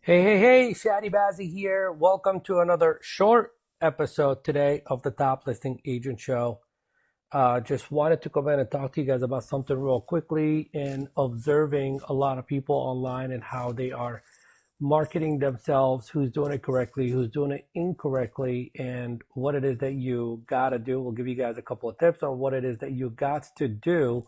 Hey, Chadi Bazzi here. Welcome to another short episode today of the Top Listing Agent Show. Just wanted to come in and talk to you guys about something real quickly in observing a lot of people online and how they are marketing themselves, who's doing it correctly, who's doing it incorrectly, and what it is that you gotta do. We'll give you guys a couple of tips on what it is that you got to do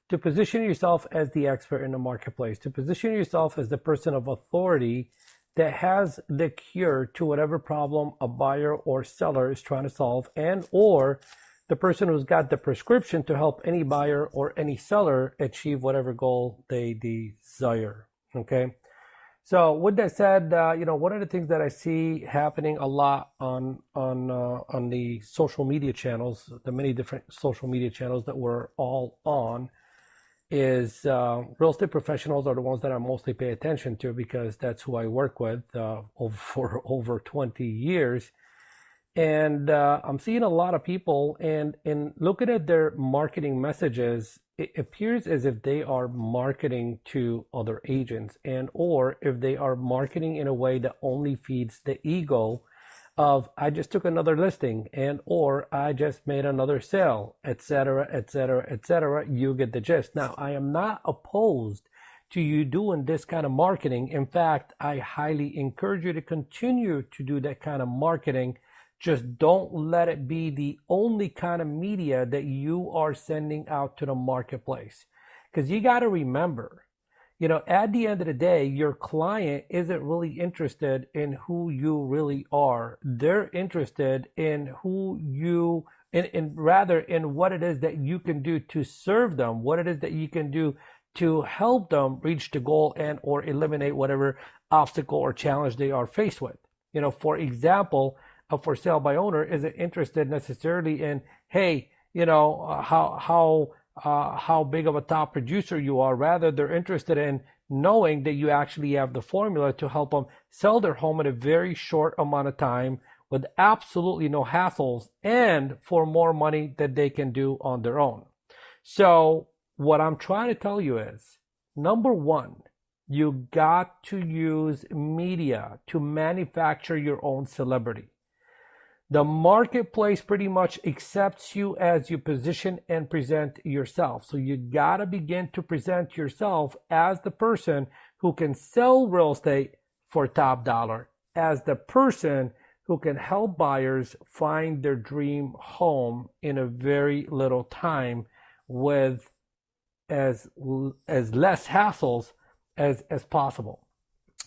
to position yourself as the expert in the marketplace, to position yourself as the person of authority that has the cure to whatever problem a buyer or seller is trying to solve, and or the person who's got the prescription to help any buyer or any seller achieve whatever goal they desire. Okay. So with that said, one of the things that I see happening a lot on the social media channels, the many different social media channels that we're all on, is real estate professionals are the ones that I mostly pay attention to because that's who I work with for over 20 years. And I'm seeing a lot of people, and in looking at their marketing messages, it appears as if they are marketing to other agents, and or if they are marketing in a way that only feeds the ego of I just took another listing, and or I just made another sale, etc., etc., etc. You get the gist. Now, I am not opposed to you doing this kind of marketing. In fact, I highly encourage you to continue to do that kind of marketing. Just don't let it be the only kind of media that you are sending out to the marketplace. Because you got to remember, at the end of the day, your client isn't really interested in who you really are. They're interested in who you, in rather in what it is that you can do to serve them, what it is that you can do to help them reach the goal and or eliminate whatever obstacle or challenge they are faced with. For example, a for sale by owner isn't interested necessarily in, hey, how big of a top producer you are. Rather, they're interested in knowing that you actually have the formula to help them sell their home in a very short amount of time with absolutely no hassles and for more money that they can do on their own. So what I'm trying to tell you is, number one, you got to use media to manufacture your own celebrity. The marketplace pretty much accepts you as you position and present yourself. So you gotta begin to present yourself as the person who can sell real estate for top dollar, as the person who can help buyers find their dream home in a very little time with as less hassles as possible.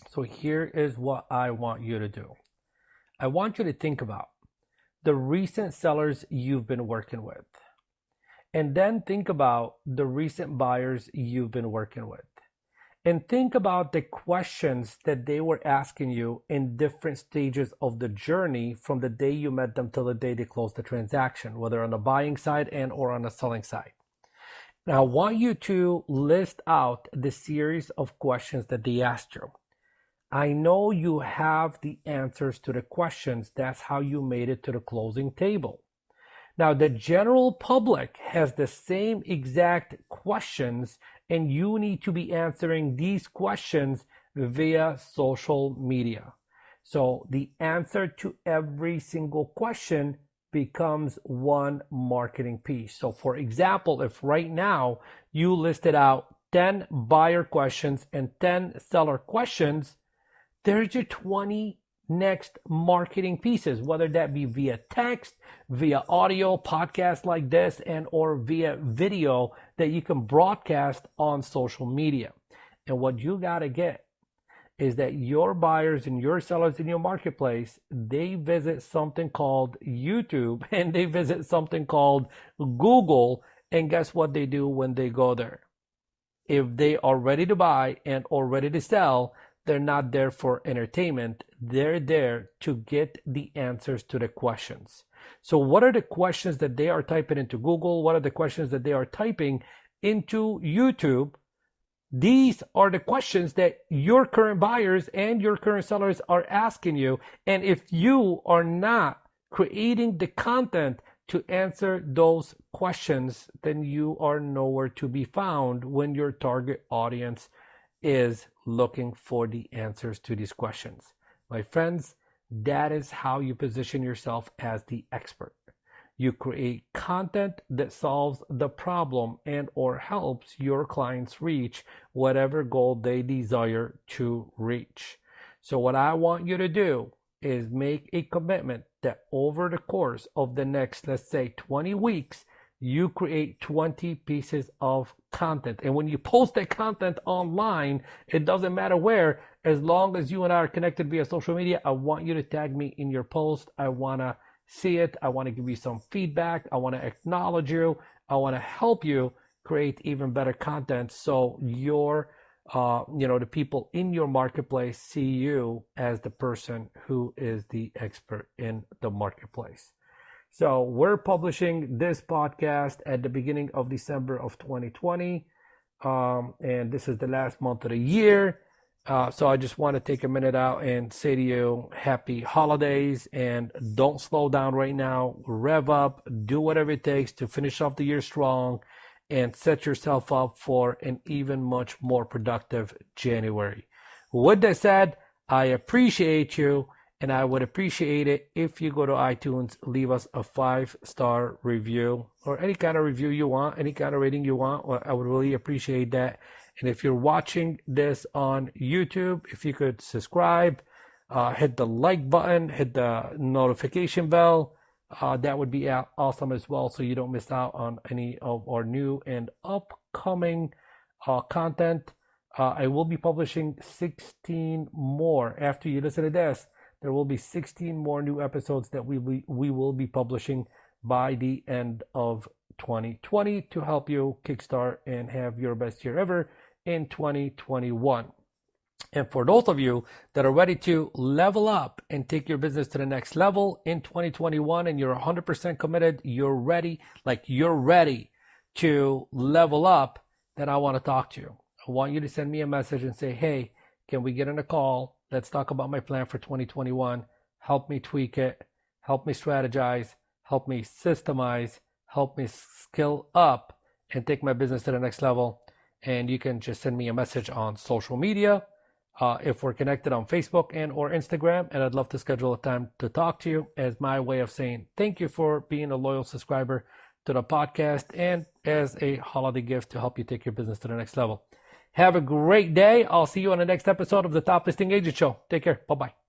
So here is what I want you to do. I want you to think about the recent sellers you've been working with, and then think about the recent buyers you've been working with, and think about the questions that they were asking you in different stages of the journey from the day you met them till the day they closed the transaction, whether on the buying side and or on the selling side. Now, I want you to list out the series of questions that they asked you. I know you have the answers to the questions. That's how you made it to the closing table. Now, the general public has the same exact questions, and you need to be answering these questions via social media. So the answer to every single question becomes one marketing piece. So for example, if right now you listed out 10 buyer questions and 10 seller questions, there's your 20 next marketing pieces, whether that be via text, via audio, podcast like this, and or via video that you can broadcast on social media. And what you got to get is that your buyers and your sellers in your marketplace, they visit something called YouTube and they visit something called Google. And guess what they do when they go there? If they are ready to buy and or ready to sell, they're not there for entertainment. They're there to get the answers to the questions. So what are the questions that they are typing into Google? What are the questions that they are typing into YouTube? These are the questions that your current buyers and your current sellers are asking you. And if you are not creating the content to answer those questions, then you are nowhere to be found when your target audience is looking for the answers to these questions. My friends, that is how you position yourself as the expert. You create content that solves the problem and or helps your clients reach whatever goal they desire to reach. So what I want you to do is make a commitment that over the course of the next, let's say 20 weeks, you create 20 pieces of content. And when you post that content online, it doesn't matter where, as long as you and I are connected via social media, I want you to tag me in your post. I want to see it. I want to give you some feedback. I want to acknowledge you. I want to help you create even better content so your the people in your marketplace see you as the person who is the expert in the marketplace. So we're publishing this podcast at the beginning of December of 2020, and this is the last month of the year. So I just want to take a minute out and say to you, happy holidays, and don't slow down right now. Rev up, do whatever it takes to finish off the year strong and set yourself up for an even much more productive January. With that said, I appreciate you, and I would appreciate it if you go to iTunes, leave us a 5-star review or any kind of review you want, any kind of rating you want. I would really appreciate that. And if you're watching this on YouTube, if you could subscribe, hit the like button, hit the notification bell, that would be awesome as well, so you don't miss out on any of our new and upcoming content. I will be publishing 16 more. After you listen to this, there will be 16 more new episodes that we will be publishing by the end of 2020 to help you kickstart and have your best year ever in 2021. And for those of you that are ready to level up and take your business to the next level in 2021 and you're 100% committed, you're ready to level up, then I want to talk to you. I want you to send me a message and say, hey, can we get on a call? Let's talk about my plan for 2021. Help me tweak it. Help me strategize. Help me systemize. Help me skill up and take my business to the next level. And you can just send me a message on social media. If we're connected on Facebook and or Instagram, and I'd love to schedule a time to talk to you as my way of saying thank you for being a loyal subscriber to the podcast and as a holiday gift to help you take your business to the next level. Have a great day. I'll see you on the next episode of the Top Listing Agent Show. Take care. Bye-bye.